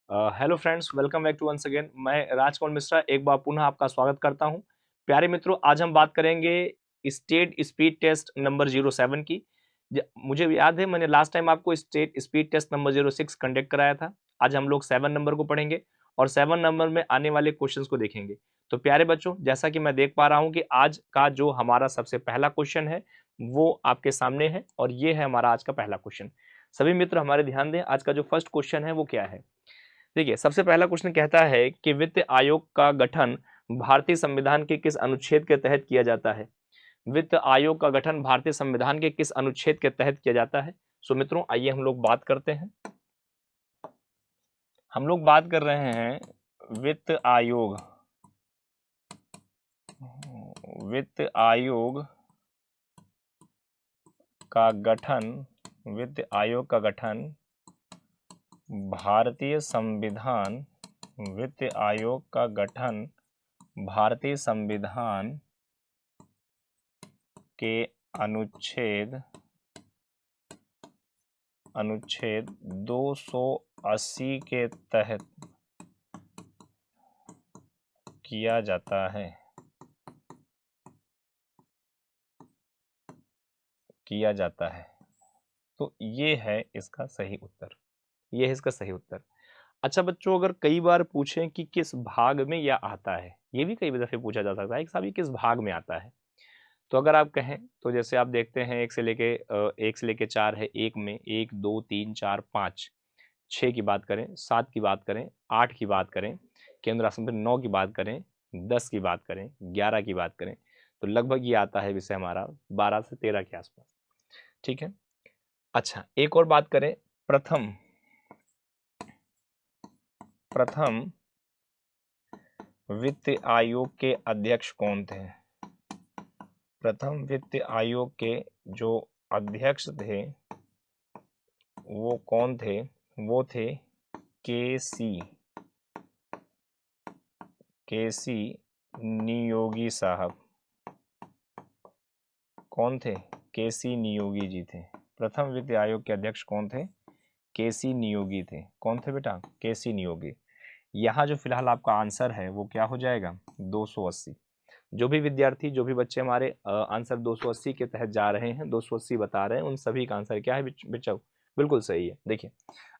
Hello friends, welcome back to once again. मैं राजकमल मिश्रा एक बार पुनः आपका स्वागत करता हूं। प्यारे मित्रों, आज हम बात करेंगे स्टेट स्पीड टेस्ट नंबर 07 की। मुझे याद है मैंने लास्ट टाइम आपको state speed test number 06 conduct कराया था। आज हम लोग 7 नंबर को पढ़ेंगे और 7 नंबर में आने वाले क्वेश्चंस को देखेंगे। तो प्यारे बच्चों, जैसा कि मैं देख पा रहा हूं कि आज का जो हमारा सबसे पहला क्वेश्चन है वो आपके सामने है और ये है हमारा आज का पहला क्वेश्चन। सभी मित्र हमारे ध्यान दें, आज का जो फर्स्ट क्वेश्चन है वो क्या है। देखिए, सबसे पहला क्वेश्चन कहता है कि वित्त आयोग का गठन भारतीय संविधान के किस अनुच्छेद के तहत किया जाता है। वित्त आयोग का गठन भारतीय संविधान के किस अनुच्छेद के तहत किया जाता है। सो मित्रों, आइए हम लोग बात करते हैं। हम लोग बात कर रहे हैं वित्त आयोग। वित्त आयोग का गठन वित्त आयोग का गठन भारतीय संविधान वित्त आयोग का गठन भारतीय संविधान के अनुच्छेद 280 के तहत किया जाता है। तो ये है इसका सही उत्तर। ये है इसका सही उत्तर। अच्छा बच्चों, अगर कई बार पूछें कि किस भाग में यह आता है, ये भी कई दफे पूछा जा सकता है कि साहब ये किस भाग में आता है। तो अगर आप कहें तो जैसे आप देखते हैं 1 से लेके 4 है। एक में 1 2 3 4 5 6 की बात करें, 7 की बात करें, 8 की बात करें, केंद्र राशि में 9 की बात करें, 10 की बात करें, 11 की बात करें, तो लगभग ये आता है विषय हमारा 12 से 13 के आसपास। ठीक है। अच्छा, एक और बात करें। प्रथम वित्त आयोग के अध्यक्ष कौन थे। प्रथम वित्त आयोग के जो अध्यक्ष थे वो कौन थे। वो थे के सी नियोगी साहब। कौन थे। के.सी. नियोगी जी थे। प्रथम वित्त आयोग के अध्यक्ष कौन थे। के.सी. नियोगी थे। कौन थे बेटा। के.सी. नियोगी। यहाँ जो फिलहाल आपका आंसर है वो क्या हो जाएगा 280। जो भी विद्यार्थी, जो भी बच्चे हमारे आंसर 280 के तहत जा रहे हैं, 280 बता रहे हैं, उन सभी का आंसर क्या है बच्चों। बिल्कुल सही है। देखिए,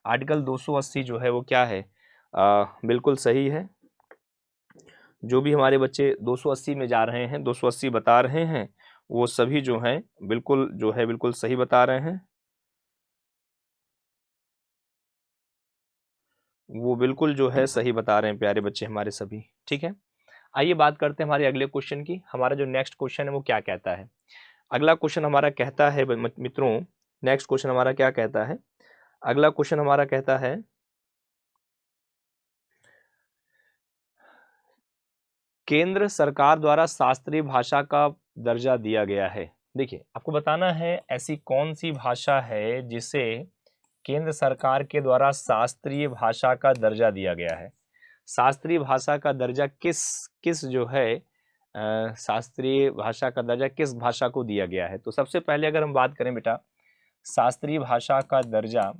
आर्टिकल 280 जो है वो क्या है, बिल्कुल सही है। जो भी हमारे बच्चे 280 में जा रहे हैं, 280 बता रहे हैं, वो सभी जो हैं बिल्कुल सही बता रहे हैं। वो बिल्कुल जो है सही बता रहे हैं प्यारे बच्चे हमारे सभी। ठीक है। आइए बात करते हैं हमारे अगले क्वेश्चन की। हमारा जो नेक्स्ट क्वेश्चन है वो क्या कहता है। अगला क्वेश्चन हमारा कहता है मित्रों, नेक्स्ट क्वेश्चन हमारा क्या कहता है। अगला क्वेश्चन हमारा कहता है केंद्र सरकार द्वारा शास्त्रीय भाषा का दर्जा दिया गया है। देखिए, आपको बताना है ऐसी कौन सी भाषा है जिसे केंद्र सरकार के द्वारा शास्त्रीय भाषा का दर्जा दिया गया है। शास्त्रीय भाषा का दर्जा किस किस जो है शास्त्रीय भाषा का दर्जा किस भाषा को दिया गया है। तो सबसे पहले अगर हम बात करें बेटा, शास्त्रीय भाषा का दर्जा,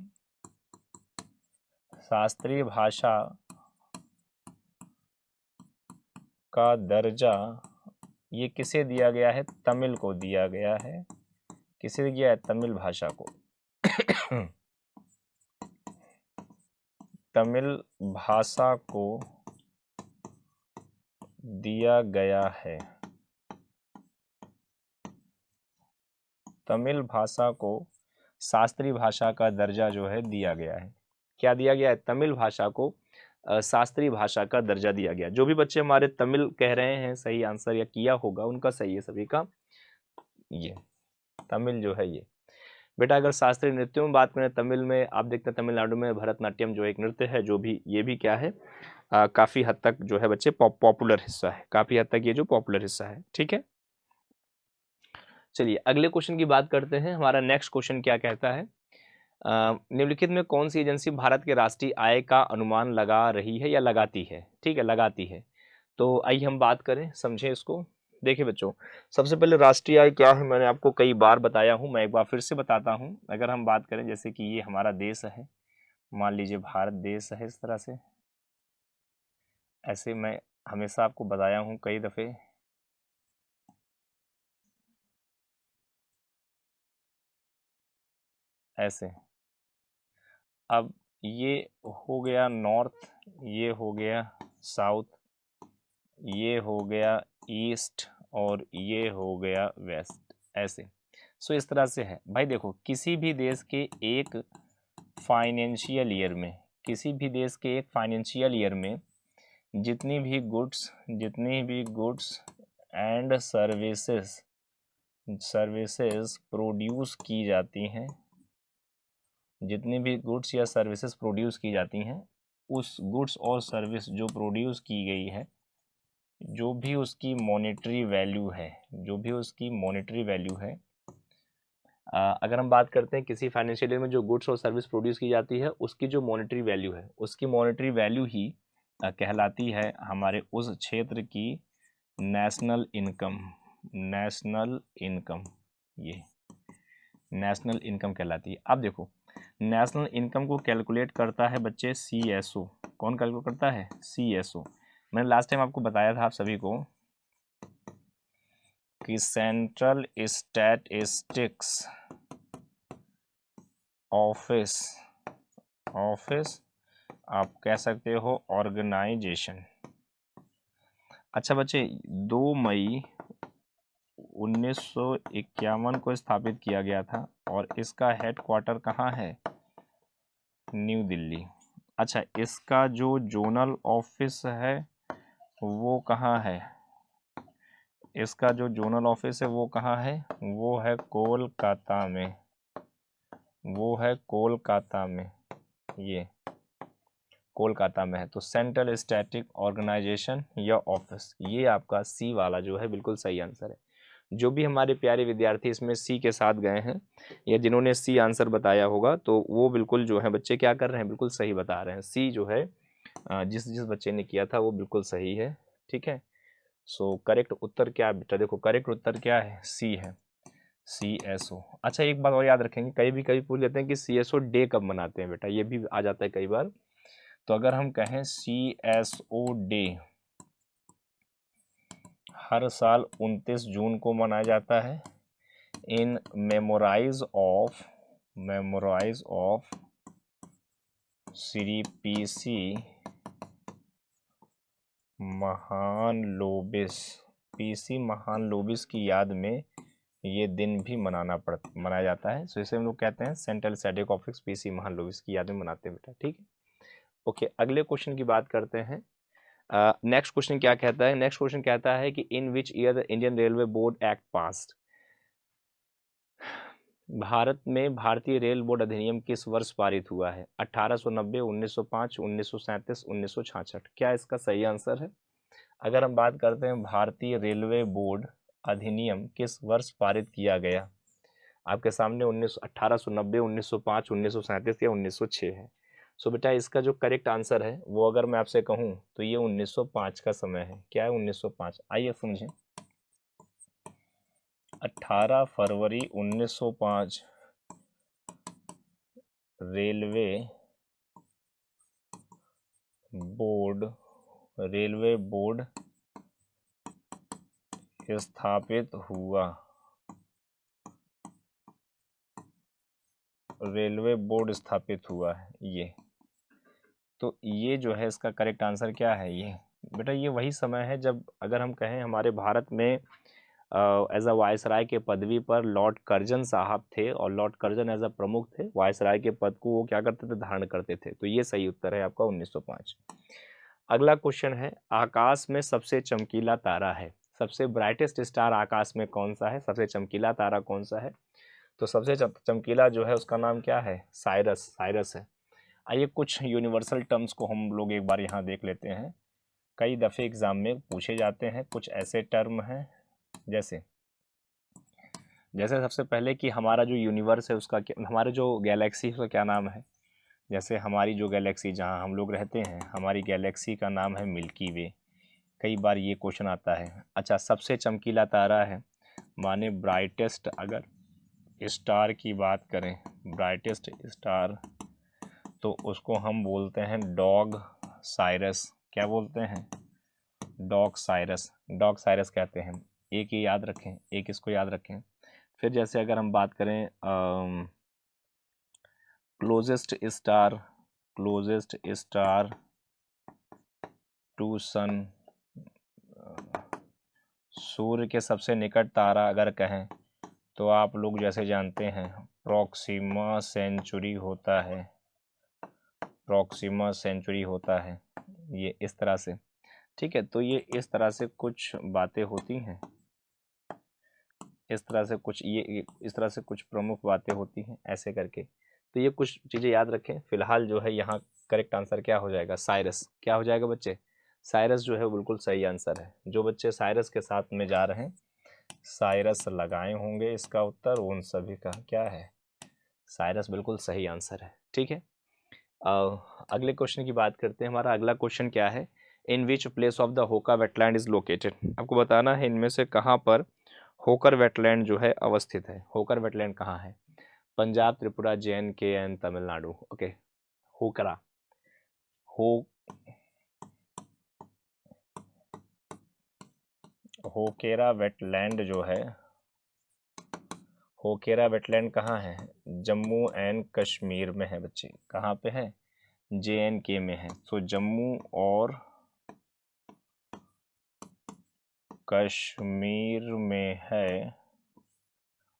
शास्त्रीय भाषा का दर्जा ये किसे दिया गया है। तमिल को दिया गया है। किसे दिया है। तमिल भाषा को। तमिल भाषा को दिया गया है। तमिल भाषा को शास्त्रीय भाषा का दर्जा जो है दिया गया है। क्या दिया गया है। तमिल भाषा को शास्त्रीय भाषा का दर्जा दिया गया। जो भी बच्चे हमारे तमिल कह रहे हैं, सही आंसर या किया होगा उनका सही है सभी का। ये तमिल जो है ये बेटा, अगर शास्त्रीय नृत्यों में बात करें, तमिल में आप देखते हैं तमिलनाडु में भरतनाट्यम जो एक नृत्य है, जो भी ये भी क्या है, काफी हद तक जो है बच्चे पॉपुलर हिस्सा है। काफी हद तक ये जो पॉपुलर हिस्सा है। ठीक है। चलिए अगले क्वेश्चन की बात करते हैं। हमारा नेक्स्ट क्वेश्चन क्या कहता है। निम्नलिखित में कौन सी एजेंसी भारत के राष्ट्रीय आय का अनुमान लगा रही है या लगाती है। ठीक है, लगाती है। तो आइए हम बात करें, समझें इसको। देखिए बच्चों, सबसे पहले राष्ट्रीय आय क्या है मैंने आपको कई बार बताया हूं, मैं एक बार फिर से बताता हूं। अगर हम बात करें जैसे कि ये हमारा देश है, मान लीजिए भारत देश है इस तरह से, ऐसे मैं हमेशा आपको बताया हूँ कई दफ़े, ऐसे। अब ये हो गया नॉर्थ, ये हो गया साउथ, ये हो गया ईस्ट और ये हो गया वेस्ट, ऐसे। सो इस तरह से है भाई। देखो किसी भी देश के एक फाइनेंशियल ईयर में, किसी भी देश के एक फाइनेंशियल ईयर में जितनी भी गुड्स एंड सर्विसेज प्रोड्यूस की जाती हैं, जितनी भी गुड्स या सर्विसेज प्रोड्यूस की जाती हैं, उस गुड्स और सर्विस जो प्रोड्यूस की गई है, जो भी उसकी मॉनेटरी वैल्यू है, जो भी उसकी मॉनेटरी वैल्यू है, अगर हम बात करते हैं किसी फाइनेंशियल ईयर में जो गुड्स और सर्विस प्रोड्यूस की जाती है, उसकी जो मॉनेटरी वैल्यू है, उसकी मॉनेटरी वैल्यू ही कहलाती है हमारे उस क्षेत्र की नेशनल इनकम। नेशनल इनकम, ये नेशनल इनकम कहलाती है। अब देखो नेशनल इनकम को कैलकुलेट करता है बच्चे CSO। कौन कैलकुलेट करता है? CSO। मैंने लास्ट टाइम आपको बताया था आप सभी को कि सेंट्रल स्टैटिस्टिक्स ऑफिस आप कह सकते हो ऑर्गेनाइजेशन। अच्छा बच्चे 2 मई 1951 को स्थापित किया गया था और इसका हेडक्वार्टर कहाँ है? न्यू दिल्ली। अच्छा इसका जो जोनल ऑफिस है वो कहाँ है? इसका जो जोनल ऑफिस है वो कहाँ है? वो है कोलकाता में, वो है कोलकाता में, ये कोलकाता में है। तो सेंट्रल स्टैटिक ऑर्गेनाइजेशन या ऑफिस, ये आपका सी वाला जो है बिल्कुल सही आंसर है। जो भी हमारे प्यारे विद्यार्थी इसमें सी के साथ गए हैं या जिन्होंने सी आंसर बताया होगा, तो वो बिल्कुल जो है बच्चे क्या कर रहे हैं, बिल्कुल सही बता रहे हैं। सी जो है जिस जिस बच्चे ने किया था वो बिल्कुल सही है, ठीक है। सो करेक्ट उत्तर क्या है बेटा? देखो करेक्ट उत्तर क्या है? सी है, CSO। अच्छा एक बात और याद रखेंगे, कभी पूछ लेते हैं कि CSO डे कब मनाते हैं बेटा, ये भी आ जाता है कई बार। तो अगर हम कहें CSO डे हर साल 29 जून को मनाया जाता है in memorise of Shri PC Mahalanobis, PC Mahalanobis की याद में ये दिन भी मनाया जाता है। सो इसे हम लोग कहते हैं central static office PC Mahalanobis की याद में मनाते हैं बेटा, ठीक है। ओके अगले क्वेश्चन की बात करते हैं। नेक्स्ट क्वेश्चन क्या कहता है? नेक्स्ट क्वेश्चन कहता है कि in which year the Indian railway board act passed. भारत में भारतीय रेल बोर्ड अधिनियम किस वर्ष पारित हुआ है? 1890, 1905, 1937, 1966। क्या इसका सही आंसर है? अगर हम बात करते हैं भारतीय रेलवे बोर्ड अधिनियम किस वर्ष पारित किया गया, आपके सामने 1890, 1905, 1937 या 1906 है। सो बेटा इसका जो करेक्ट आंसर है वो अगर मैं आपसे कहूँ तो ये 1905 का समय है। क्या है? 1905। आइए समझें। 18 फरवरी 1905 रेलवे बोर्ड स्थापित हुआ। रेलवे बोर्ड स्थापित हुआ है ये। तो ये जो है इसका करेक्ट आंसर क्या है? ये बेटा ये वही समय है जब अगर हम कहें हमारे भारत में एज अ वायसराय के पदवी पर लॉर्ड कर्जन साहब थे और लॉर्ड कर्जन एज अ प्रमुख थे, वायसराय के पद को वो क्या करते थे? धारण करते थे। तो ये सही उत्तर है आपका 1905। अगला क्वेश्चन है, आकाश में सबसे चमकीला तारा है, सबसे ब्राइटेस्ट स्टार आकाश में कौन सा है? सबसे चमकीला तारा कौन सा है? तो सबसे चमकीला जो है उसका नाम क्या है? साइरस है। आइए कुछ यूनिवर्सल टर्म्स को हम लोग एक बार यहाँ देख लेते हैं। कई दफ़े एग्जाम में पूछे जाते हैं। कुछ ऐसे टर्म हैं जैसे सबसे पहले कि हमारा जो यूनिवर्स है उसका क्या, हमारे जो गैलेक्सी है उसका क्या नाम है। जैसे हमारी जो गैलेक्सी जहाँ हम लोग रहते हैं, हमारी गैलेक्सी का नाम है मिल्की वे। कई बार ये क्वेश्चन आता है। अच्छा सबसे चमकीला तारा है, माने ब्राइटेस्ट, अगर स्टार की बात करें, ब्राइटेस्ट स्टार, तो उसको हम बोलते हैं डॉग साइरस। क्या बोलते हैं? Dog Cyrus. डॉग साइरस कहते हैं। एक ये याद रखें, एक इसको याद रखें। फिर जैसे अगर हम बात करें क्लोजेस्ट स्टार टू सन, सूर्य के सबसे निकट तारा अगर कहें तो आप लोग जैसे जानते हैं प्रॉक्सिमा सेंचुरी होता है। प्रॉक्सिमा सेंचुरी होता है, ये इस तरह से। ठीक है, तो ये इस तरह से कुछ बातें होती हैं, इस तरह से कुछ ये इस तरह से कुछ प्रमुख बातें होती हैं ऐसे करके। तो ये कुछ चीज़ें याद रखें। फिलहाल जो है यहाँ करेक्ट आंसर क्या हो जाएगा? साइरस। क्या हो जाएगा बच्चे? साइरस जो है वो बिल्कुल सही आंसर है। जो बच्चे साइरस के साथ में जा रहे हैं साइरस लगाए होंगे, इसका उत्तर उन सभी का क्या है? साइरस बिल्कुल सही आंसर है। ठीक है, अगले क्वेश्चन की बात करते हैं। हमारा अगला क्वेश्चन क्या है? In which place of the होका वेटलैंड इज लोकेटेड। आपको बताना है इनमें से कहाँ पर होकर वेटलैंड जो है अवस्थित है। होकर वेटलैंड कहाँ है? Punjab, Tripura, JNK and Tamil Nadu. Okay, होकरा हो होकेरा वेटलैंड जो है, होकेरा वेटलैंड कहाँ है? जम्मू एंड कश्मीर में है बच्चे। कहाँ पे है? JNK में है। तो जम्मू और कश्मीर में है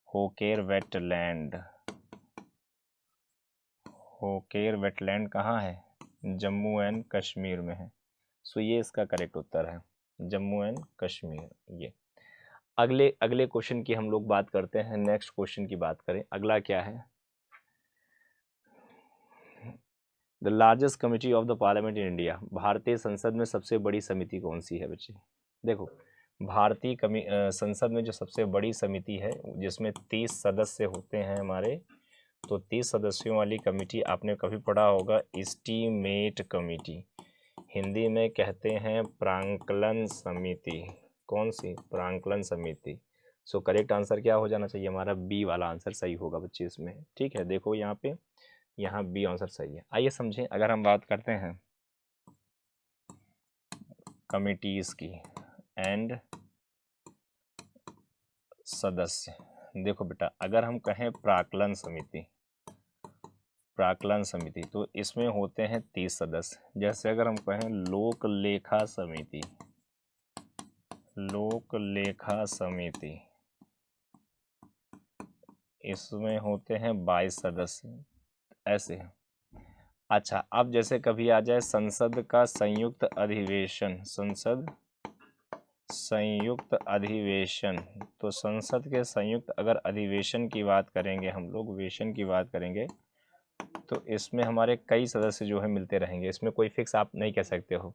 होकेर वेटलैंड। होकेर वेटलैंड कहाँ है? जम्मू एंड कश्मीर में है। सो ये इसका करेक्ट उत्तर है, जम्मू एंड कश्मीर। ये अगले अगले क्वेश्चन की हम लोग बात करते हैं। नेक्स्ट क्वेश्चन की बात करें। अगला क्या है? The largest committee of the parliament in India. भारतीय संसद में सबसे बड़ी समिति कौन सी है बच्चे? देखो, भारतीय संसद में जो सबसे बड़ी समिति है जिसमें 30 सदस्य होते हैं हमारे, तो 30 सदस्यों वाली कमेटी आपने कभी पढ़ा होगा एस्टीमेट कमेटी। हिंदी में कहते हैं प्रांकलन समिति। कौन सी? प्रांकलन समिति। सो करेक्ट आंसर क्या हो जाना चाहिए हमारा? बी वाला आंसर सही होगा बच्चे इसमें। ठीक है, देखो यहाँ पे, यहाँ बी आंसर सही है। आइए समझें। अगर हम बात करते हैं कमिटीज की एंड सदस्य, देखो बेटा, अगर हम कहें प्राक्कलन समिति, प्राक्कलन समिति, तो इसमें होते हैं 30 सदस्य। जैसे अगर हम कहें लोक लेखा समिति, लोक लेखा समिति, इसमें होते हैं 22 सदस्य। ऐसे हैं। अच्छा, अब जैसे कभी आ जाए संसद का संयुक्त अधिवेशन, संसद संयुक्त अधिवेशन, तो संसद के संयुक्त अगर अधिवेशन की बात करेंगे हम लोग, वेशन की बात करेंगे, तो इसमें हमारे कई सदस्य जो है मिलते रहेंगे। इसमें कोई फिक्स आप नहीं कह सकते हो।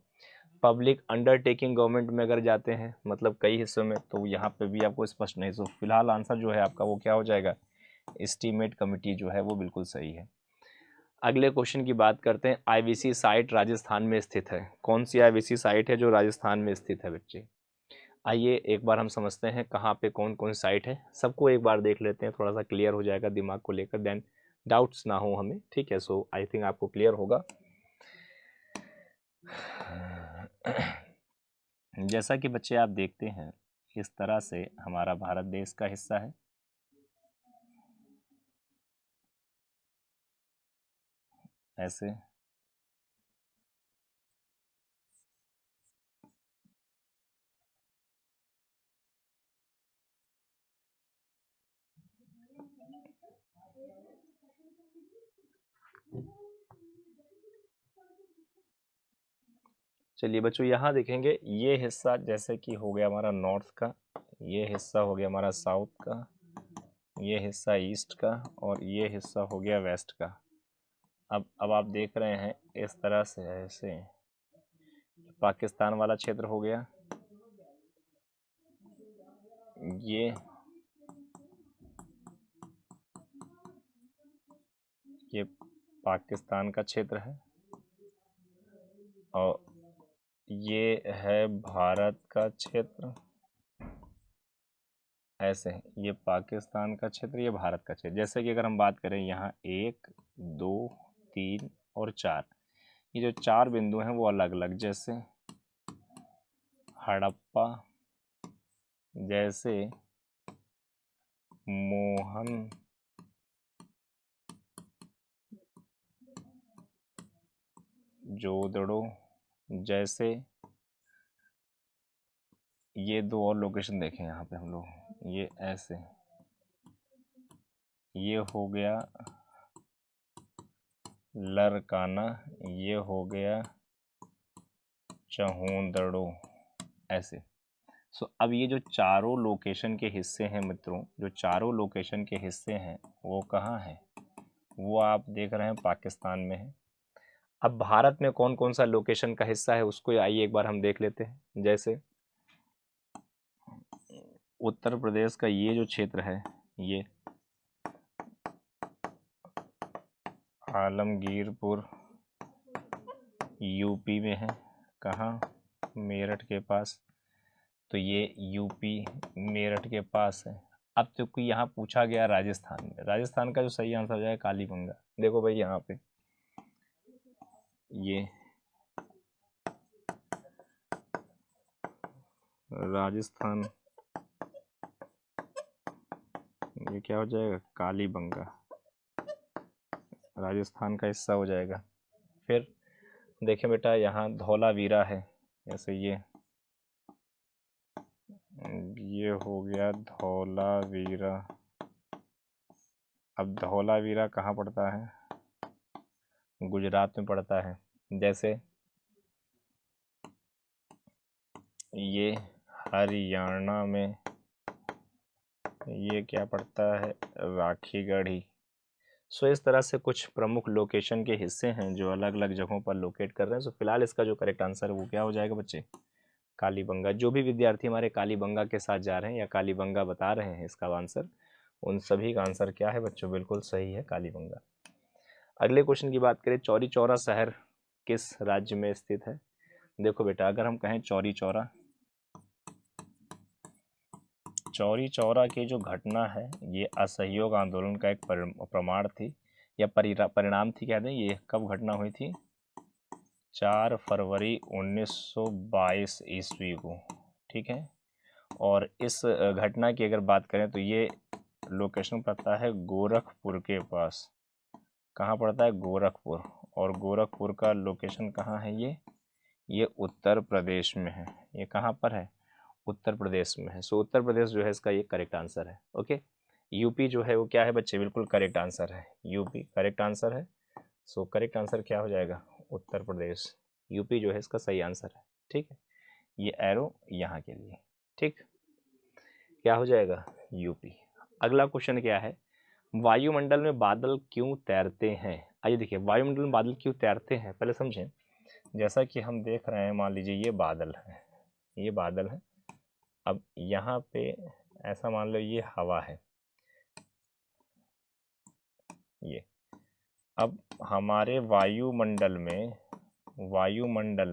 पब्लिक अंडरटेकिंग गवर्नमेंट में अगर जाते हैं, मतलब कई हिस्सों में, तो यहाँ पे भी आपको स्पष्ट नहीं। तो फिलहाल आंसर जो है आपका वो क्या हो जाएगा? एस्टीमेट कमिटी जो है वो बिल्कुल सही है। अगले क्वेश्चन की बात करते हैं। IBC साइट राजस्थान में स्थित है। कौन सी IBC साइट है जो राजस्थान में स्थित है बच्चे? आइए एक बार हम समझते हैं कहाँ पे कौन कौन सी साइट है। सबको एक बार देख लेते हैं, थोड़ा सा क्लियर हो जाएगा दिमाग को लेकर, देन डाउट्स ना हो हमें। ठीक है, सो आई थिंक आपको क्लियर होगा। जैसा कि बच्चे आप देखते हैं, इस तरह से हमारा भारत देश का हिस्सा है। ऐसे चलिए बच्चों, यहाँ देखेंगे ये हिस्सा जैसे कि हो गया हमारा नॉर्थ का, ये हिस्सा हो गया हमारा साउथ का, ये हिस्सा ईस्ट का, और ये हिस्सा हो गया वेस्ट का। अब आप देख रहे हैं इस तरह से, ऐसे पाकिस्तान वाला क्षेत्र हो गया, ये पाकिस्तान का क्षेत्र है, और ये है भारत का क्षेत्र। ऐसे है, ये पाकिस्तान का क्षेत्र, ये भारत का क्षेत्र। जैसे कि अगर हम बात करें यहाँ 1 2 3 और 4। ये जो 4 बिंदु हैं वो अलग अलग, जैसे हड़प्पा, जैसे मोहन जोदड़ो, जैसे ये 2 और लोकेशन देखें यहाँ पे हम लोग, ये ऐसे, ये हो गया लरकाना, ये हो गया चहोंदड़ो, ऐसे। सो अब ये जो चारों लोकेशन के हिस्से हैं मित्रों, जो चारों लोकेशन के हिस्से हैं वो कहाँ हैं? वो आप देख रहे हैं पाकिस्तान में है। अब भारत में कौन कौन सा लोकेशन का हिस्सा है उसको आइए एक बार हम देख लेते हैं। जैसे उत्तर प्रदेश का ये जो क्षेत्र है, ये आलमगीरपुर यूपी में है। कहाँ? मेरठ के पास। तो ये यूपी मेरठ के पास है। अब तो कोई यहाँ पूछा गया राजस्थान में, राजस्थान का जो सही आंसर हो जाएगा कालीबंगा। देखो भाई यहाँ पे ये राजस्थान, ये क्या हो जाएगा? कालीबंगा, राजस्थान का हिस्सा हो जाएगा। फिर देखें बेटा यहाँ धौलावीरा है, जैसे ये हो गया धौलावीरा। अब धौलावीरा कहाँ पड़ता है? गुजरात में पड़ता है। जैसे ये हरियाणा में, ये क्या पड़ता है? राखीगढ़ी। सो इस तरह से कुछ प्रमुख लोकेशन के हिस्से हैं जो अलग अलग जगहों पर लोकेट कर रहे हैं। सो फिलहाल इसका जो करेक्ट आंसर है वो क्या हो जाएगा बच्चे? कालीबंगा। जो भी विद्यार्थी हमारे कालीबंगा के साथ जा रहे हैं या कालीबंगा बता रहे हैं इसका आंसर, उन सभी का आंसर क्या है बच्चों? बिल्कुल सही है, कालीबंगा। अगले क्वेश्चन की बात करें, चौरी चौरा शहर किस राज्य में स्थित है? देखो बेटा, अगर हम कहें चौरी चौरा, चौरी चौरा की जो घटना है ये असहयोग आंदोलन का एक प्रमाण थी या परिणाम थी, कह दें। ये कब घटना हुई थी? 4 फरवरी 1922 ईस्वी को, ठीक है। और इस घटना की अगर बात करें तो ये लोकेशन पड़ता है गोरखपुर के पास। कहाँ पड़ता है? गोरखपुर। और गोरखपुर का लोकेशन कहाँ है? ये उत्तर प्रदेश में है। ये कहाँ पर है? उत्तर प्रदेश में है। सो उत्तर प्रदेश जो है इसका ये करेक्ट आंसर है। ओके, यूपी जो है वो क्या है बच्चे? बिल्कुल करेक्ट आंसर है, यूपी करेक्ट आंसर है। सो करेक्ट आंसर क्या हो जाएगा? उत्तर प्रदेश। यूपी जो है इसका सही आंसर है, ठीक है। ये एरो यहाँ के लिए, ठीक, क्या हो जाएगा? यूपी। अगला क्वेश्चन क्या है? वायुमंडल में बादल क्यों तैरते हैं? आइए देखिए, वायुमंडल में बादल क्यों तैरते हैं पहले समझें। जैसा कि हम देख रहे हैं, मान लीजिए ये बादल है, ये बादल है। अब यहाँ पे ऐसा मान लो ये हवा है, ये। अब हमारे वायुमंडल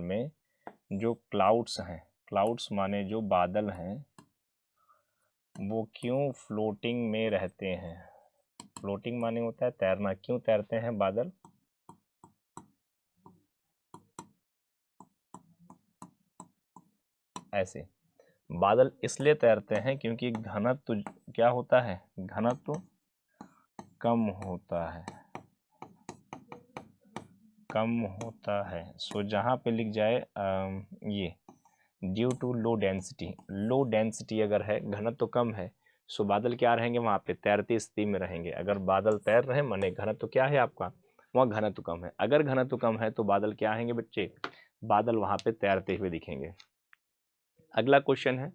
में जो क्लाउड्स हैं, क्लाउड्स माने जो बादल हैं, वो क्यों फ्लोटिंग में रहते हैं? फ्लोटिंग माने होता है तैरना। क्यों तैरते हैं बादल? ऐसे बादल इसलिए तैरते हैं क्योंकि घनत्व क्या होता है? घनत्व कम होता है, कम होता है। सो जहाँ पे लिख जाए ये due to low density, low density अगर है, घनत्व तो कम है, सो बादल क्या रहेंगे? वहाँ पे तैरती स्थिति में रहेंगे। अगर बादल तैर रहे हैं माने घनत्व तो क्या है आपका? वहाँ घनत्व कम है। अगर घनत्व कम है तो बादल क्या आएंगे बच्चे? बादल वहाँ पे तैरते हुए दिखेंगे। अगला क्वेश्चन है,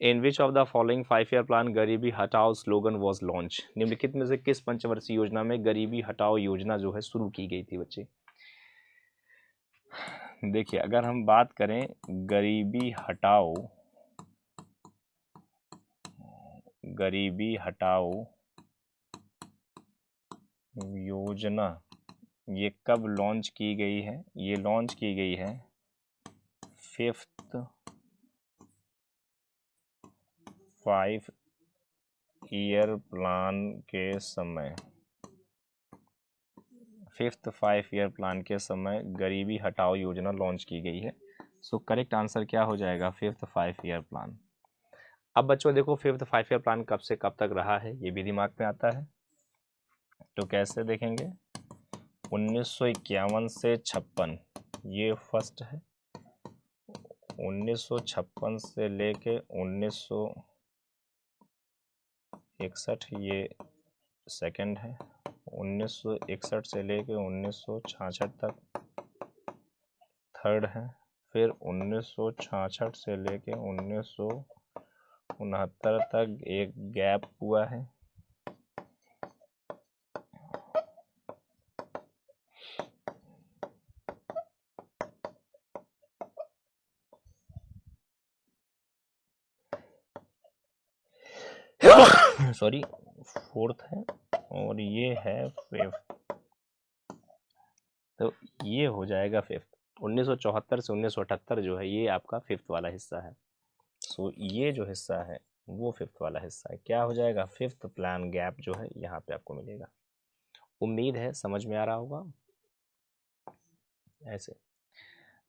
in which of the following 5 year plan गरीबी हटाओ स्लोगन वॉज लॉन्च? निम्नलिखित में से किस पंचवर्षीय योजना में गरीबी हटाओ योजना जो है शुरू की गई थी बच्चे? देखिए, अगर हम बात करें गरीबी हटाओ योजना, ये कब लॉन्च की गई है? ये लॉन्च की गई है 5th 5 ईयर प्लान के समय। 5th 5 ईयर प्लान के समय गरीबी हटाओ योजना लॉन्च की गई है। सो करेक्ट आंसर क्या हो जाएगा? 5th 5 year plan. अब बच्चों देखो 5th 5 ईयर प्लान कब से कब तक रहा है ये भी दिमाग में आता है, तो कैसे देखेंगे? 1951 से 56 ये फर्स्ट है, 1956 से लेके 1961 ये सेकंड है, 1961 से लेके 1966 तक थर्ड है, फिर 1966 से लेके 1969 तक एक गैप हुआ है, सॉरी फोर्थ है, और ये है फिफ्थ, तो ये हो जाएगा फिफ्थ। 1974 से 1978 जो है ये आपका फिफ्थ वाला हिस्सा है। सो ये जो हिस्सा है वो फिफ्थ वाला हिस्सा है, क्या हो जाएगा? फिफ्थ प्लान गैप जो है यहाँ पे आपको मिलेगा। उम्मीद है समझ में आ रहा होगा। ऐसे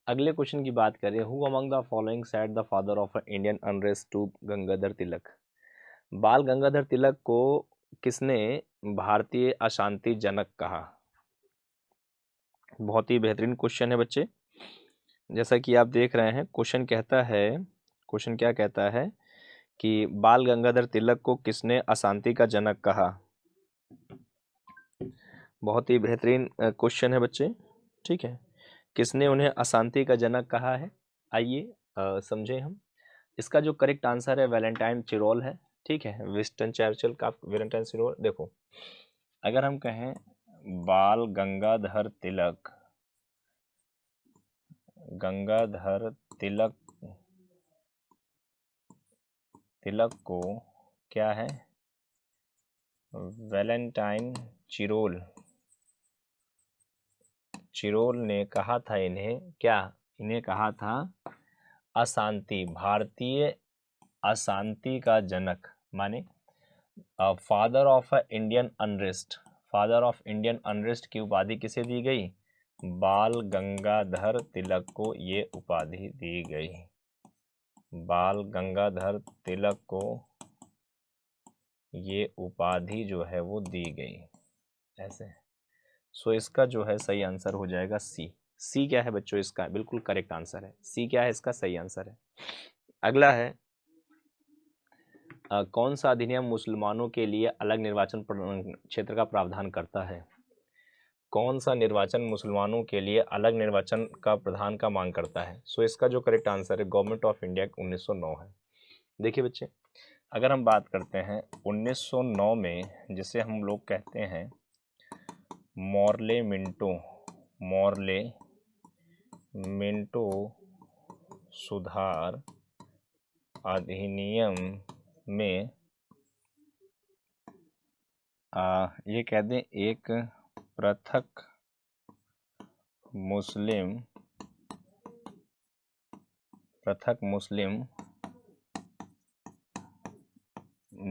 अगले क्वेश्चन की बात करें, who among the following said the father of Indian unrest to Gangadhar Tilak? Bal Gangadhar तिलक को किसने भारतीय अशांति जनक कहा? बहुत ही बेहतरीन क्वेश्चन है बच्चे। जैसा कि आप देख रहे हैं क्वेश्चन कहता है, क्वेश्चन क्या कहता है कि बाल गंगाधर तिलक को किसने अशांति का जनक कहा? बहुत ही बेहतरीन क्वेश्चन है बच्चे, ठीक है। किसने उन्हें अशांति का जनक कहा है? आइए समझे हम। इसका जो करेक्ट आंसर है वैलेंटाइन चिरोल है, ठीक है। विंस्टन चर्चिल का वैलेंटाइन चिरोल। देखो अगर हम कहें बाल गंगाधर तिलक, गंगाधर तिलक, तिलक को क्या है? वैलेंटाइन चिरोल, चिरोल ने कहा था इन्हें, क्या इन्हें कहा था? अशांति, भारतीय अशांति का जनक, माने father of Indian unrest. Father of Indian unrest की उपाधि किसे दी गई? बाल गंगाधर तिलक को ये उपाधि दी गई। बाल गंगाधर तिलक को ये उपाधि जो है वो दी गई, ऐसे। सो इसका जो है सही आंसर हो जाएगा सी। सी क्या है बच्चों? इसका बिल्कुल करेक्ट आंसर है सी। क्या है इसका सही आंसर है। अगला है कौन सा अधिनियम मुसलमानों के लिए अलग निर्वाचन क्षेत्र का प्रावधान करता है? कौन सा निर्वाचन मुसलमानों के लिए अलग निर्वाचन का प्रावधान का मांग करता है? सो इसका जो करेक्ट आंसर है गवर्नमेंट ऑफ इंडिया 1909 है। देखिए बच्चे अगर हम बात करते हैं 1909 में, जिसे हम लोग कहते हैं मॉर्ले मिंटो, मॉर्ले मिंटो सुधार अधिनियम में ये कह दें एक पृथक मुस्लिम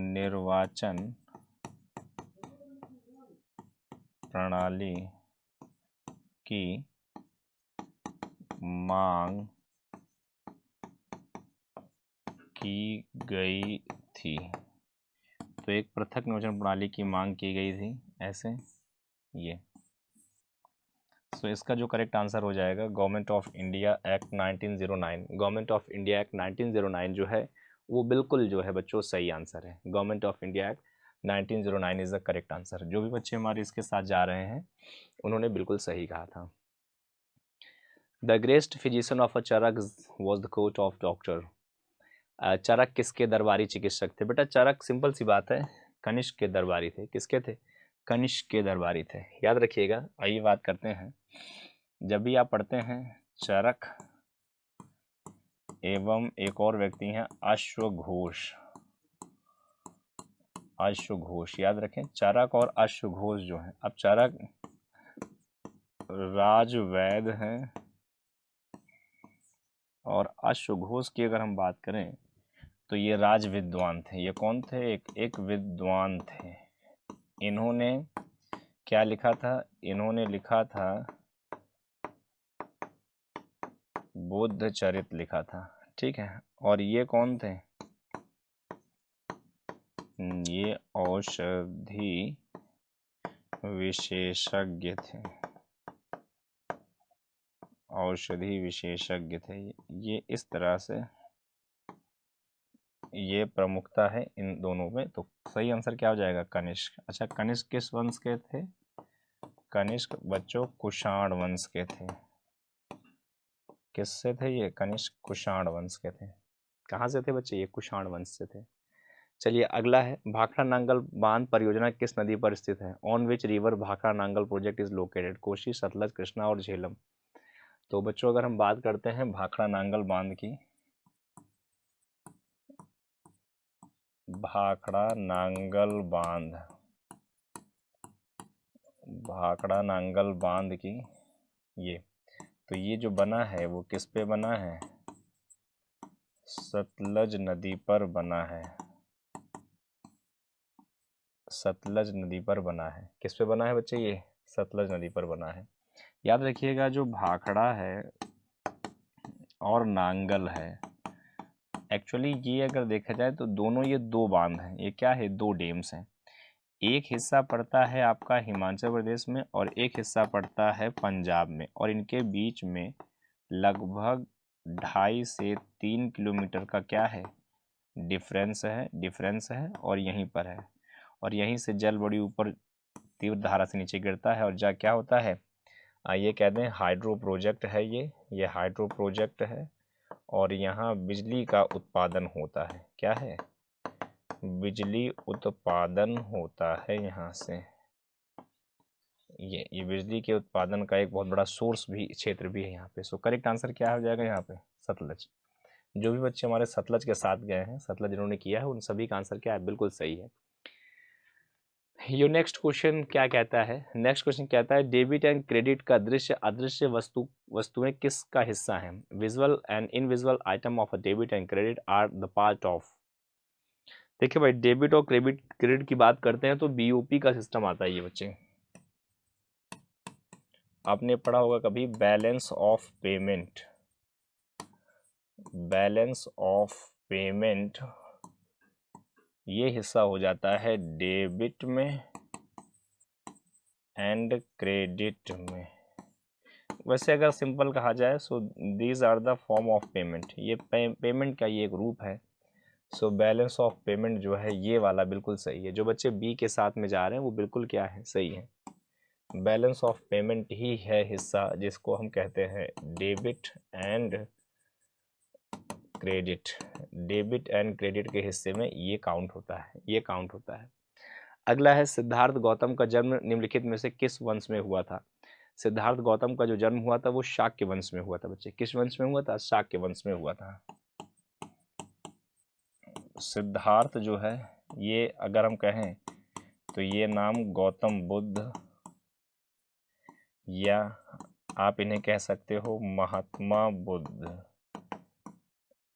निर्वाचन प्रणाली की मांग की गई थी। तो एक पृथक निर्वाचन प्रणाली की मांग की गई थी, ऐसे ये। सो इसका जो करेक्ट आंसर हो जाएगा government of India act 1909। Government of India act 1909 जो है वो बिल्कुल जो है बच्चों सही आंसर है। Government of India act 1909 is the correct answer. जो भी बच्चे हमारे इसके साथ जा रहे हैं उन्होंने बिल्कुल सही कहा था। The greatest physician of a Charak was the court of doctor. Charak किसके दरबारी चिकित्सक थे? बेटा चरक सिंपल सी बात है कनिष्क के दरबारी थे। किसके थे? कनिष्क के दरबारी थे, याद रखिएगा। आइए बात करते हैं, जब भी आप पढ़ते हैं चरक एवं एक और व्यक्ति हैं अश्वघोष, अश्वघोष याद रखें। चरक और अश्वघोष जो है, अब चरक राजवैद्य हैं और अश्वघोष की अगर हम बात करें तो ये राज विद्वान थे। ये कौन थे? एक विद्वान थे। इन्होंने क्या लिखा था? इन्होंने लिखा था बुद्ध चरित लिखा था, ठीक है। और ये कौन थे? ये औषधि विशेषज्ञ थे, औषधि विशेषज्ञ थे। ये इस तरह से ये प्रमुखता है इन दोनों में। तो सही आंसर क्या हो जाएगा? कनिष्क। अच्छा, कनिष्क किस वंश के थे? कनिष्क बच्चों कुषाण वंश के थे। किससे थे ये? कनिष्क कुषाण वंश के थे। कहाँ से थे बच्चे? ये कुषाण वंश से थे। चलिए अगला है, भाखड़ा नांगल बांध परियोजना किस नदी पर स्थित है? On which river Bhakra Nangal project is located? Koshi, Satluj, Krishna और झेलम। तो बच्चों अगर हम बात करते हैं भाखड़ा नांगल बांध की, भाखड़ा नांगल बांध, भाखड़ा नांगल बांध की ये, तो ये जो बना है वो किस पे बना है? सतलज नदी पर बना है, सतलज नदी पर बना है। किस पे बना है बच्चे? ये सतलज नदी पर बना है। याद रखिएगा जो भाखड़ा है और नांगल है, एक्चुअली ये अगर देखा जाए तो दोनों ये दो बांध हैं। ये क्या है? दो डेम्स हैं। एक हिस्सा पड़ता है आपका हिमाचल प्रदेश में और एक हिस्सा पड़ता है पंजाब में, और इनके बीच में लगभग 2.5 से 3 किलोमीटर का क्या है? डिफरेंस है और यहीं पर है। और यहीं से जल बड़ी ऊपर तीव्र धारा से नीचे गिरता है और जा क्या होता है? ये कहते हैं हाइड्रो प्रोजेक्ट है। ये हाइड्रो प्रोजेक्ट है और यहाँ बिजली का उत्पादन होता है। क्या है? बिजली उत्पादन होता है यहाँ से। ये बिजली के उत्पादन का एक बहुत बड़ा सोर्स भी, क्षेत्र भी है यहाँ पे। सो करेक्ट आंसर क्या हो जाएगा यहाँ पे? सतलज। जो भी बच्चे हमारे सतलज के साथ गए हैं, सतलज जिन्होंने किया है, उन सभी का आंसर क्या है? बिल्कुल सही है। ये नेक्स्ट क्वेश्चन क्या कहता है? नेक्स्ट क्वेश्चन कहता है डेबिट एंड क्रेडिट का दृश्य अदृश्य वस्तुएं किसका हिस्सा है? Visual and invisual item of a debit and credit are the part of. देखिए भाई, डेबिट और क्रेडिट की बात करते हैं तो बीओपी का सिस्टम आता है। ये बच्चे आपने पढ़ा होगा कभी, balance of payment. Balance of payment ये हिस्सा हो जाता है डेबिट में एंड क्रेडिट में। वैसे अगर सिंपल कहा जाए so these are the form of payment. ये पेमेंट का ये एक रूप है। सो बैलेंस ऑफ पेमेंट जो है ये वाला बिल्कुल सही है। जो बच्चे बी के साथ में जा रहे हैं वो बिल्कुल क्या है? सही है। बैलेंस ऑफ पेमेंट ही है हिस्सा जिसको हम कहते हैं debit and credit. Debit and credit के हिस्से में ये काउंट होता है, ये काउंट होता है। अगला है सिद्धार्थ गौतम का जन्म निम्नलिखित में से किस वंश में हुआ था? सिद्धार्थ गौतम का जो जन्म हुआ था वो शाक्य वंश में हुआ था बच्चे। किस वंश में हुआ था? शाक्य वंश में हुआ था। सिद्धार्थ जो है ये अगर हम कहें तो ये नाम गौतम बुद्ध, या आप इन्हें कह सकते हो महात्मा बुद्ध,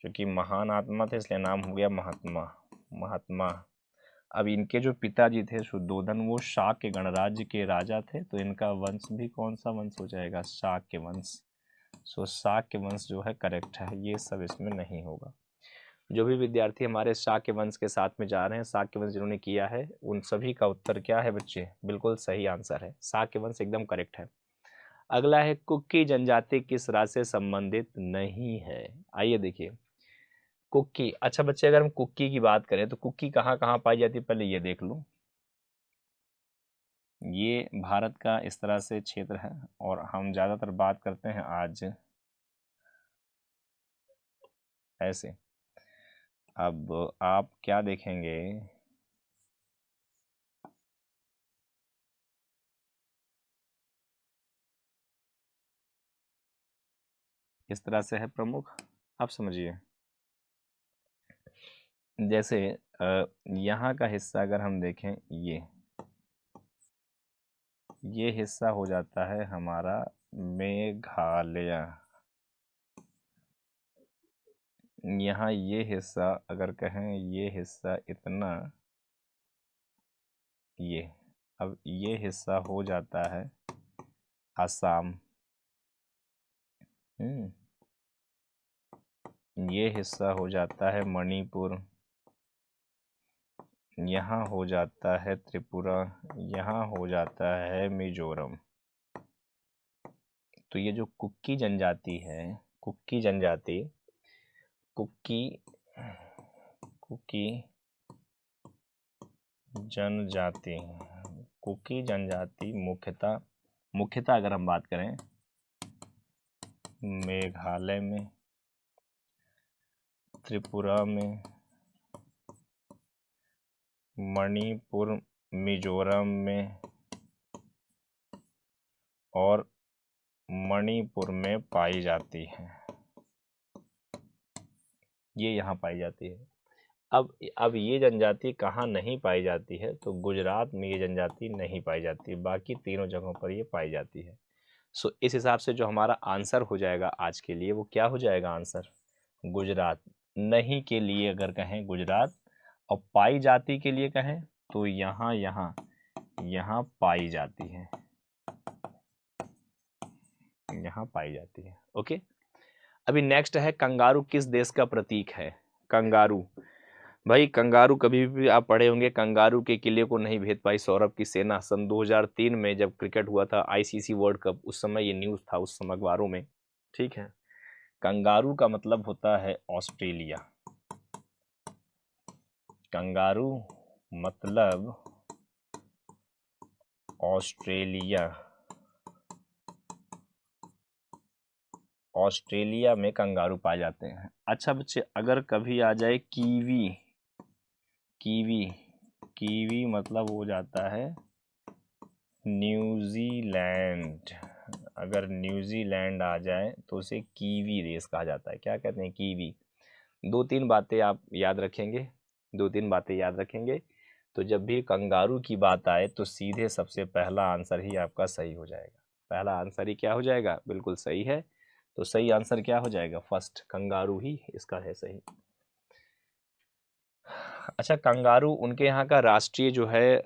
क्योंकि महान आत्मा थे इसलिए नाम हो गया महात्मा। अब इनके जो पिताजी थे शुद्धोधन, वो शाक्य गणराज्य के राजा थे, तो इनका वंश भी कौन सा वंश हो जाएगा? शाक्य वंश। सो शाक्य वंश जो है करेक्ट है, ये सब इसमें नहीं होगा। जो भी विद्यार्थी हमारे शाक्य वंश के साथ में जा रहे हैं, शाक्य वंश जिन्होंने किया है, उन सभी का उत्तर क्या है बच्चे? बिल्कुल सही आंसर है, शाक्य वंश एकदम करेक्ट है। अगला है कुकी जनजाति किस राज्य से संबंधित नहीं है? आइए देखिए, कुकी। अच्छा बच्चे, अगर हम कुकी की बात करें तो कुकी कहाँ कहाँ पाई जाती है? पहले ये देख लो। ये भारत का इस तरह से क्षेत्र है और हम ज़्यादातर बात करते हैं आज ऐसे। अब आप क्या देखेंगे, इस तरह से है प्रमुख, आप समझिए। जैसे यहाँ का हिस्सा अगर हम देखें, ये हिस्सा हो जाता है हमारा मेघालय। यहाँ ये हिस्सा अगर कहें, ये हिस्सा इतना, ये अब ये हिस्सा हो जाता है असम, ये हिस्सा हो जाता है मणिपुर, यहाँ हो जाता है त्रिपुरा, यहाँ हो जाता है मिजोरम। तो ये जो कुकी जनजाति है, कुकी जनजाति, कुकी जनजाति, कुकी जनजाति मुख्यतः अगर हम बात करें मेघालय में, त्रिपुरा में, मणिपुर, मिजोरम में और मणिपुर में पाई जाती है, ये यहाँ पाई जाती है। अब ये जनजाति कहाँ नहीं पाई जाती है, तो गुजरात में ये जनजाति नहीं पाई जाती, बाकी तीनों जगहों पर ये पाई जाती है। सो इस हिसाब से जो हमारा आंसर हो जाएगा आज के लिए, वो क्या हो जाएगा आंसर? गुजरात। नहीं के लिए अगर कहें गुजरात, और पाई जाती के लिए कहें तो यहाँ यहाँ यहाँ पाई जाती है, यहाँ पाई जाती है। ओके, अभी नेक्स्ट है कंगारू किस देश का प्रतीक है? कंगारू, भाई कंगारू कभी भी आप पढ़े होंगे, कंगारू के किले को नहीं भेद पाई सौरभ की सेना। सन 2003 में जब क्रिकेट हुआ था आईसीसी वर्ल्ड कप, उस समय ये न्यूज़ था उस समय अखबारों में, ठीक है। कंगारू का मतलब होता है ऑस्ट्रेलिया, कंगारू मतलब ऑस्ट्रेलिया, ऑस्ट्रेलिया में कंगारू पाए जाते हैं। अच्छा बच्चे, अगर कभी आ जाए कीवी, कीवी, कीवी मतलब हो जाता है न्यूजीलैंड। अगर न्यूजीलैंड आ जाए तो उसे कीवी देश कहा जाता है। क्या कहते हैं? कीवी। दो तीन बातें आप याद रखेंगे, दो तीन बातें याद रखेंगे, तो जब भी कंगारू की बात आए तो सीधे सबसे पहला आंसर ही आपका सही हो जाएगा। पहला आंसर ही क्या हो जाएगा? बिल्कुल सही है। तो सही आंसर क्या हो जाएगा? फर्स्ट, कंगारू ही इसका है सही। अच्छा, कंगारू उनके यहाँ का राष्ट्रीय जो है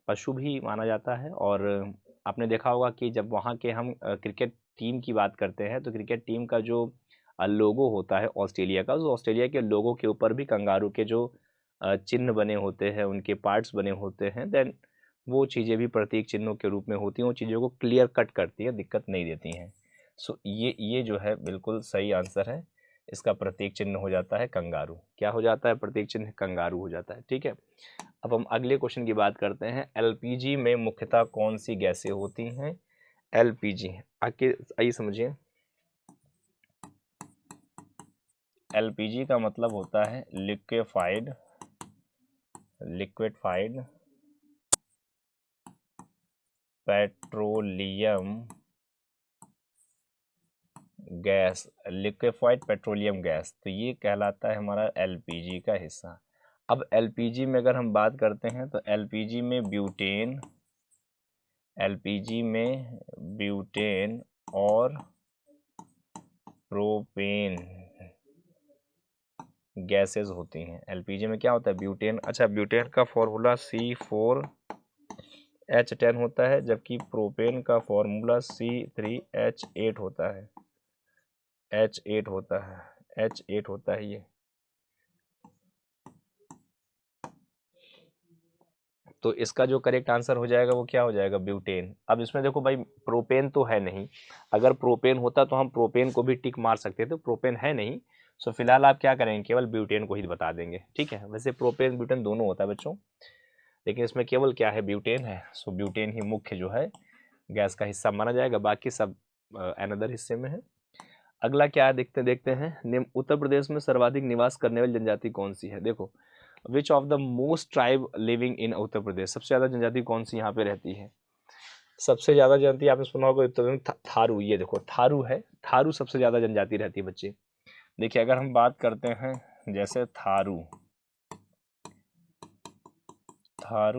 पशु भी माना जाता है। और आपने देखा होगा कि जब वहाँ के हम क्रिकेट टीम की बात करते हैं तो क्रिकेट टीम का जो लोगो होता है ऑस्ट्रेलिया का, उस ऑस्ट्रेलिया के लोगो के ऊपर भी कंगारू के जो चिन्ह बने होते हैं, उनके पार्ट्स बने होते हैं, देन वो चीज़ें भी प्रतीक चिन्हों के रूप में होती हैं। वो चीज़ों को क्लियर कट करती है, दिक्कत नहीं देती हैं। सो ये जो है बिल्कुल सही आंसर है। इसका प्रतीक चिन्ह हो जाता है कंगारू। क्या हो जाता है? प्रतीक चिन्ह कंगारू हो जाता है। ठीक है, अब हम अगले क्वेश्चन की बात करते हैं। एलपीजी में मुख्यतः कौन सी गैसें होती हैं? एलपीजी, आइए समझिए। एलपीजी का मतलब होता है liquefied petroleum gas, liquefied petroleum gas. तो ये कहलाता है हमारा एलपीजी का हिस्सा। अब एलपीजी में अगर हम बात करते हैं तो एलपीजी में ब्यूटेन और प्रोपेन गैसेस होती हैं। एलपीजी में क्या होता है? ब्यूटेन। अच्छा, ब्यूटेन का फॉर्मूला C4H10 होता है, जबकि प्रोपेन का फॉर्मूला C3H8 होता है। H8 होता है ये। तो इसका जो करेक्ट आंसर हो जाएगा वो क्या हो जाएगा? ब्यूटेन। अब इसमें देखो भाई, प्रोपेन तो है नहीं। अगर प्रोपेन होता तो हम प्रोपेन को भी टिक मार सकते थे, प्रोपेन है नहीं। सो फिलहाल आप क्या करेंगे? केवल ब्यूटेन को ही बता देंगे। ठीक है, वैसे प्रोपेन ब्यूटेन दोनों होता है बच्चों, लेकिन इसमें केवल क्या है? ब्यूटेन है। सो ब्यूटेन ही मुख्य जो है गैस का हिस्सा माना जाएगा, बाकी सब अनदर हिस्से में है। अगला क्या है देखते हैं। उत्तर प्रदेश में सर्वाधिक निवास करने वाली जनजाति कौन सी है? देखो, which of the most tribe living in Uttar Pradesh, सबसे ज्यादा जनजाति कौन सी यहाँ पे रहती है? सबसे ज्यादा जनजाति आपने सुना होगा उत्तर प्रदेश में थारू। ये देखो थारू है, थारू सबसे ज्यादा जनजाति रहती है बच्चे। देखिए, अगर हम बात करते हैं जैसे थारू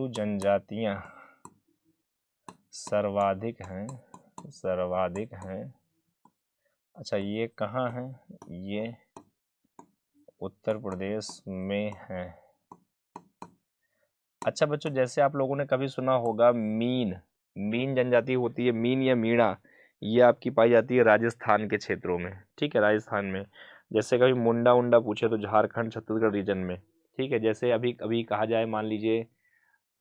जनजातियां सर्वाधिक हैं। अच्छा, ये कहाँ है? ये उत्तर प्रदेश में है। अच्छा बच्चों, जैसे आप लोगों ने कभी सुना होगा मीन, मीन जनजाति होती है, मीन या मीणा, ये आपकी पाई जाती है राजस्थान के क्षेत्रों में, ठीक है, राजस्थान में। जैसे कभी मुंडा उंडा पूछे तो झारखंड छत्तीसगढ़ रीजन में, ठीक है। जैसे अभी अभी कहा जाए, मान लीजिए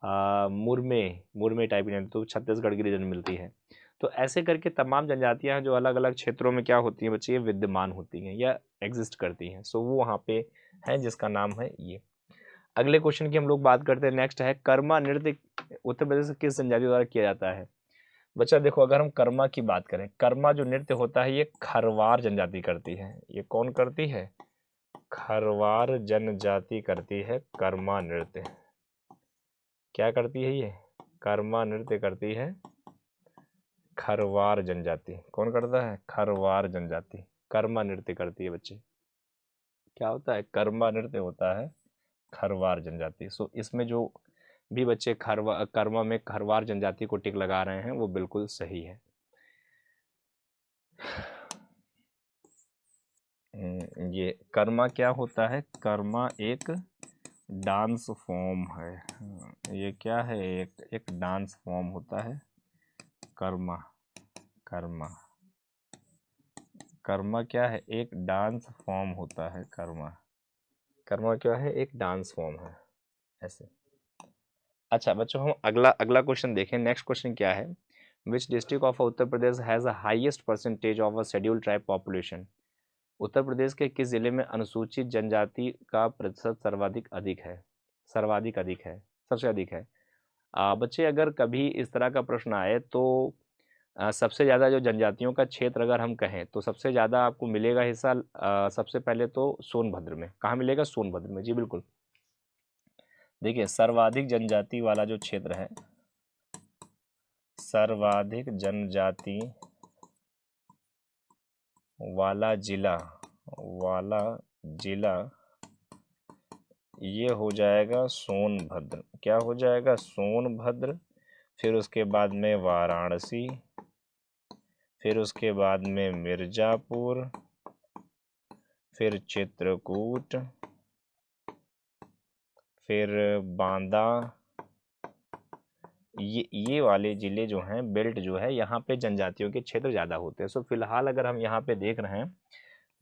मुरमे, मुरमे टाइप की तो छत्तीसगढ़ की रीजन मिलती है। तो ऐसे करके तमाम जनजातियां हैं जो अलग अलग क्षेत्रों में क्या होती हैं बच्चे, ये विद्यमान होती हैं या एग्जिस्ट करती हैं। सो वो वहाँ पे है जिसका नाम है ये। अगले क्वेश्चन की हम लोग बात करते हैं। नेक्स्ट है कर्मा नृत्य उत्तर प्रदेश से किस जनजाति द्वारा किया जाता है। बच्चा देखो, अगर हम कर्मा की बात करें, कर्मा जो नृत्य होता है ये खरवार जनजाति करती है। ये कौन करती है? खरवार जनजाति करती है कर्मा नृत्य। क्या करती है ये? कर्मा नृत्य करती है खरवार जनजाति। कौन करता है? खरवार जनजाति कर्मा नृत्य करती है बच्चे। क्या होता है? कर्मा नृत्य होता है खरवार जनजाति। सो इसमें जो भी बच्चे कर्मा में खरवार जनजाति को टिक लगा रहे हैं वो बिल्कुल सही है। ये कर्मा क्या होता है? कर्मा एक डांस फॉर्म है। ये क्या है? एक डांस फॉर्म होता है कर्मा। कर्मा, कर्मा क्या है? एक डांस फॉर्म होता है कर्मा। कर्मा क्या है? एक डांस फॉर्म है ऐसे। अच्छा बच्चों, हम अगला अगला क्वेश्चन देखें। नेक्स्ट क्वेश्चन क्या है? Which district of Uttar Pradesh has the highest percentage of a schedule tribe population. Uttar Pradesh के किस जिले में अनुसूचित जनजाति का प्रतिशत सर्वाधिक अधिक है, सबसे अधिक है? बच्चे, अगर कभी इस तरह का प्रश्न आए तो सबसे ज़्यादा जो जनजातियों का क्षेत्र अगर हम कहें तो सबसे ज़्यादा आपको मिलेगा हिस्सा सबसे पहले तो सोनभद्र में। कहाँ मिलेगा? सोनभद्र में, जी बिल्कुल। देखिए, सर्वाधिक जनजाति वाला जो क्षेत्र है, सर्वाधिक जनजाति वाला जिला ये हो जाएगा सोनभद्र। क्या हो जाएगा? सोनभद्र। फिर उसके बाद में वाराणसी, फिर उसके बाद में मिर्जापुर, फिर चित्रकूट, फिर बांदा। ये वाले ज़िले जो हैं, बेल्ट जो है, यहाँ पे जनजातियों के क्षेत्र ज़्यादा होते हैं। सो फिलहाल अगर हम यहाँ पे देख रहे हैं,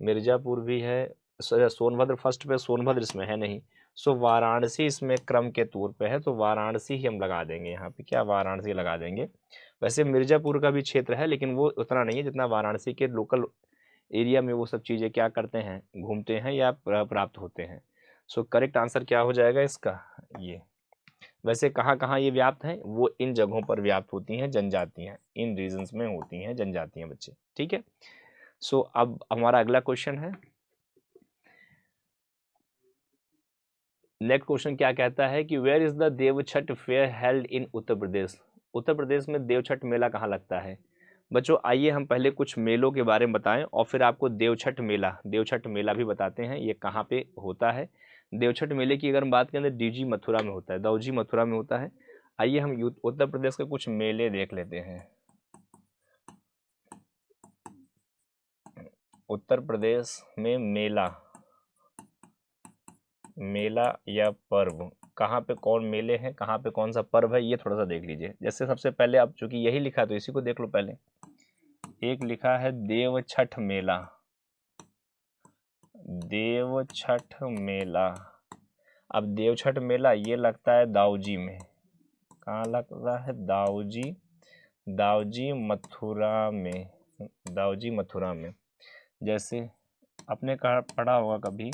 मिर्ज़ापुर भी है, सोनभद्र फर्स्ट पे, सोनभद्र इसमें है नहीं। सो वाराणसी इसमें क्रम के तौर पे है, तो वाराणसी ही हम लगा देंगे यहाँ पे। क्या? वाराणसी लगा देंगे। वैसे मिर्ज़ापुर का भी क्षेत्र है लेकिन वो उतना नहीं है जितना वाराणसी के लोकल एरिया में वो सब चीज़ें क्या करते हैं, घूमते हैं या प्राप्त होते हैं। सो करेक्ट आंसर क्या हो जाएगा इसका? ये। वैसे कहाँ कहाँ ये व्याप्त हैं? वो इन जगहों पर व्याप्त होती हैं जनजातियाँ, इन रीजन्स में होती हैं जनजातियाँ बच्चे, ठीक है। सो अब हमारा अगला क्वेश्चन है। नेक्स्ट क्वेश्चन क्या कहता है कि where is the Devchhath fair held in Uttar Pradesh. Uttar Pradesh में देवछठ मेला कहाँ लगता है? बच्चों आइए हम पहले कुछ मेलों के बारे में बताएं और फिर आपको देवछठ मेला भी बताते हैं ये कहाँ पे होता है। देवछठ मेले की अगर हम बात करें तो डीजी मथुरा में होता है, दाऊजी मथुरा में होता है। आइए हम उत्तर प्रदेश के कुछ मेले देख लेते हैं। उत्तर प्रदेश में मेला या पर्व कहाँ पे, कौन मेले हैं, कहाँ पे कौन सा पर्व है, ये थोड़ा सा देख लीजिए। जैसे सबसे पहले, आप चूंकि यही लिखा है तो इसी को देख लो पहले। एक लिखा है देवछठ मेला, देवछठ मेला। अब देवछठ मेला ये लगता है दाऊजी में। कहाँ लगता है? दाऊजी मथुरा में, दाऊजी मथुरा में। जैसे आपने कहा, पढ़ा होगा कभी,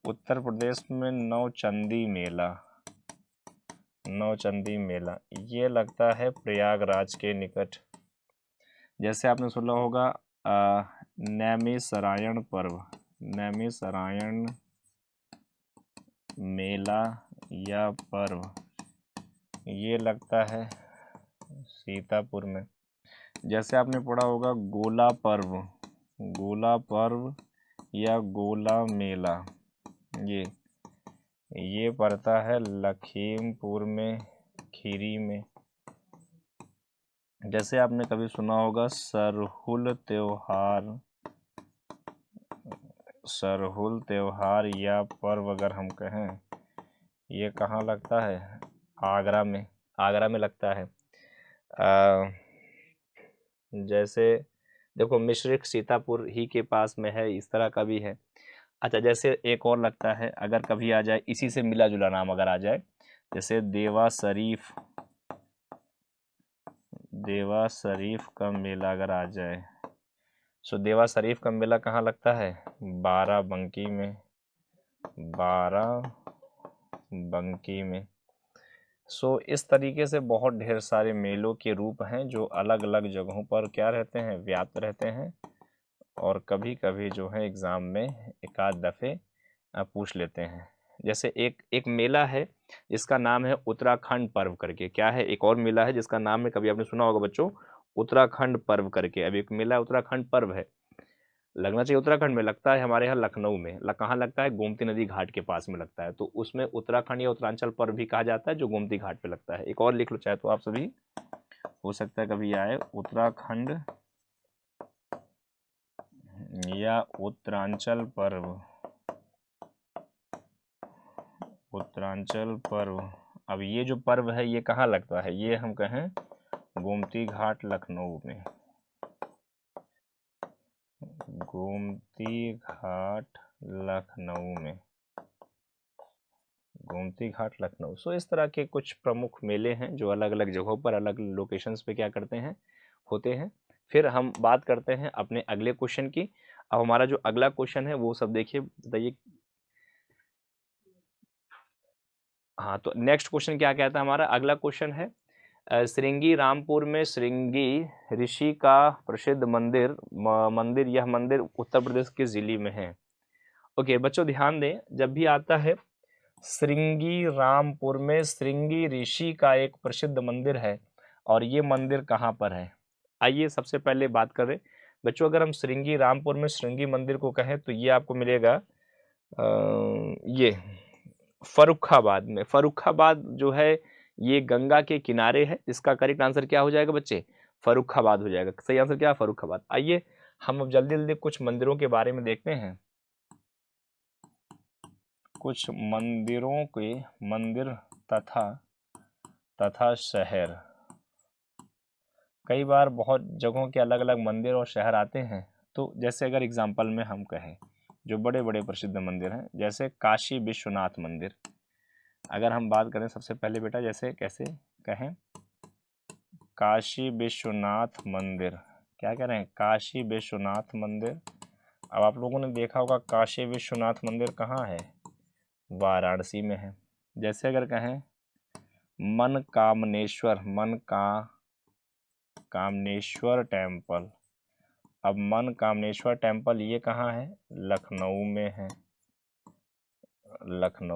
उत्तर प्रदेश में नौचंदी मेला ये लगता है प्रयागराज के निकट। जैसे आपने सुना होगा नैमिषारण्य पर्व, नैमिषारण्य मेला या पर्व ये लगता है सीतापुर में। जैसे आपने पढ़ा होगा गोला पर्व या गोला मेला, ये पड़ता है लखीमपुर में, खीरी में। जैसे आपने कभी सुना होगा सरहुल त्योहार या पर्व अगर हम कहें, ये कहाँ लगता है? आगरा में लगता है। जैसे देखो मिश्रिक सीतापुर ही के पास में है, इस तरह का भी है। अच्छा, जैसे एक और लगता है, अगर कभी आ जाए इसी से मिला जुला नाम अगर आ जाए, जैसे देवा शरीफ का मेला अगर आ जाए, सो देवा शरीफ का मेला कहाँ लगता है? बाराबंकी में। सो इस तरीके से बहुत ढेर सारे मेलों के रूप हैं जो अलग अलग जगहों पर क्या रहते हैं, व्याप्त रहते हैं, और कभी कभी जो है एग्ज़ाम में एक आध दफ़े पूछ लेते हैं। जैसे एक मेला है जिसका नाम है उत्तराखंड पर्व करके। क्या है? एक और मेला है जिसका नाम है, कभी आपने सुना होगा बच्चों, उत्तराखंड पर्व करके। अब एक मेला उत्तराखंड पर्व है, लगना चाहिए उत्तराखंड में, लगता है हमारे यहाँ लखनऊ में। कहाँ लगता है? गोमती नदी घाट के पास में लगता है। तो उसमें उत्तराखंड या उत्तरांचल पर्व भी कहा जाता है, जो गोमती घाट पे लगता है। एक और लिख लो चाहे तो आप सभी, हो सकता है कभी आए, उत्तराखंड या उत्तरांचल पर्व। अब ये जो पर्व है ये कहाँ लगता है? ये हम कहें गोमती घाट लखनऊ में। गोमती घाट लखनऊ। सो इस तरह के कुछ प्रमुख मेले हैं जो अलग अलग जगहों पर, अलग लोकेशंस पे क्या करते हैं, होते हैं। फिर हम बात करते हैं अपने अगले क्वेश्चन की। अब हमारा जो अगला क्वेश्चन है वो सब देखिए, बताइए। हाँ, तो नेक्स्ट क्वेश्चन क्या कहता है हमारा? अगला क्वेश्चन है श्रृंगी रामपुर में श्रृंगी ऋषि का प्रसिद्ध मंदिर, यह मंदिर उत्तर प्रदेश के जिले में है। ओके बच्चों ध्यान दें, जब भी आता है श्रृंगी रामपुर में श्रृंगी ऋषि का एक प्रसिद्ध मंदिर है, और ये मंदिर कहाँ पर है? आइए सबसे पहले बात करें बच्चों, अगर हम श्रृंगी रामपुर में श्रृंगी मंदिर को कहें तो ये आपको मिलेगा ये फर्रुखाबाद में। फर्रुखाबाद जो है ये गंगा के किनारे है। इसका करेक्ट आंसर क्या हो जाएगा बच्चे? फर्रुखाबाद हो जाएगा। सही आंसर क्या है? फर्रुखाबाद। आइए हम अब जल्दी जल्दी कुछ मंदिरों के बारे में देखते हैं। कुछ मंदिर तथा शहर। कई बार बहुत जगहों के अलग अलग मंदिर और शहर आते हैं। तो जैसे अगर एग्जाम्पल में हम कहें जो बड़े बड़े प्रसिद्ध मंदिर हैं, जैसे काशी विश्वनाथ मंदिर। अगर हम बात करें सबसे पहले बेटा, जैसे कैसे कहें, काशी विश्वनाथ मंदिर। क्या कह रहे हैं? काशी विश्वनाथ मंदिर। अब आप लोगों ने देखा होगा काशी विश्वनाथ मंदिर कहाँ है? वाराणसी में है। जैसे अगर कहें कामनेश्वर टेम्पल। अब कामनेश्वर टेम्पल ये कहाँ है? लखनऊ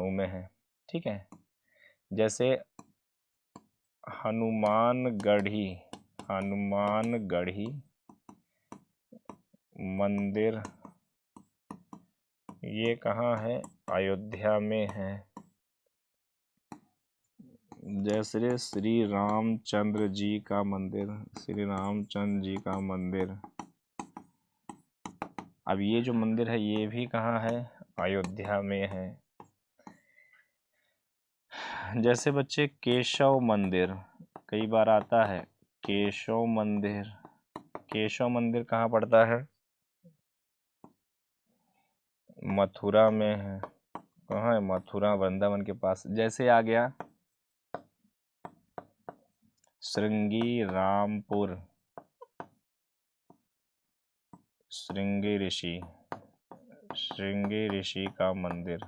में है। ठीक है। जैसे हनुमानगढ़ी मंदिर ये कहाँ है? अयोध्या में है। जैसे श्री रामचंद्र जी का मंदिर, अब ये जो मंदिर है ये भी कहाँ है? अयोध्या में है। जैसे बच्चे केशव मंदिर, कई बार आता है केशव मंदिर कहाँ पड़ता है? मथुरा में है। कहाँ है? मथुरा वृंदावन के पास। जैसे आ गया श्रृंगी रामपुर श्रृंगी ऋषि का मंदिर,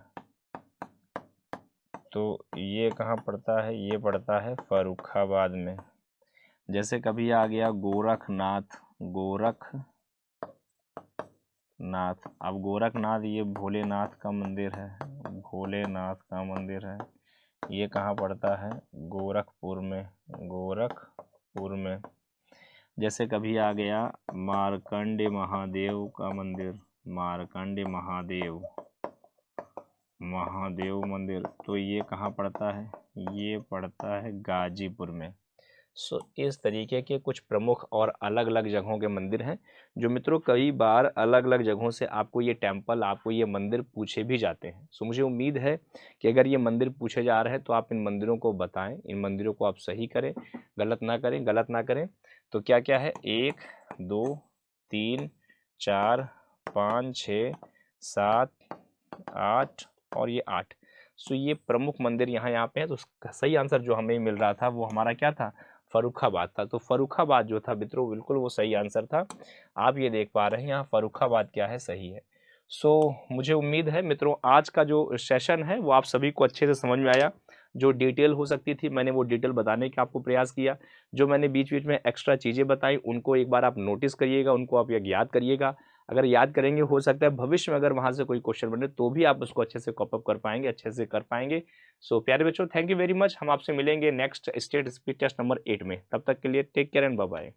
तो ये कहाँ पड़ता है? ये पड़ता है फर्रुखाबाद में। जैसे कभी आ गया गोरखनाथ। अब गोरखनाथ ये भोलेनाथ का मंदिर है। ये कहाँ पड़ता है? गोरखपुर में। जैसे कभी आ गया मार्कंडे महादेव का मंदिर, महादेव मंदिर, तो ये कहाँ पड़ता है? ये पड़ता है गाजीपुर में। सो इस तरीके के कुछ प्रमुख और अलग अलग जगहों के मंदिर हैं जो मित्रों कई बार अलग अलग जगहों से आपको ये टेम्पल, आपको ये मंदिर पूछे भी जाते हैं। सो मुझे उम्मीद है कि अगर ये मंदिर पूछे जा रहे हैं तो आप इन मंदिरों को बताएं, इन मंदिरों को आप सही करें, गलत ना करें। तो क्या क्या है, 1 2 3 4 5 6 7 8 और ये 8। सो ये प्रमुख मंदिर यहाँ पे हैं। तो उसका सही आंसर जो हमें मिल रहा था वो हमारा क्या था, फर्रुखाबाद था। तो फर्रुखाबाद जो था मित्रों बिल्कुल वो सही आंसर था। आप ये देख पा रहे हैं यहाँ फर्रुखाबाद क्या है, सही है। सो मुझे उम्मीद है मित्रों आज का जो सेशन है वो आप सभी को अच्छे से समझ में आया। जो डिटेल हो सकती थी मैंने वो डिटेल बताने का आपको प्रयास किया। जो मैंने बीच बीच में एक्स्ट्रा चीज़ें बताई उनको एक बार आप नोटिस करिएगा, उनको आप याद करिएगा। अगर याद करेंगे हो सकता है भविष्य में अगर वहाँ से कोई क्वेश्चन बने तो भी आप उसको अच्छे से कॉप अप कर पाएंगे, अच्छे से कर पाएंगे। सो प्यारे बच्चों, थैंक यू वेरी मच। हम आपसे मिलेंगे next state speed test number 8 में। तब तक के लिए take care and bye bye.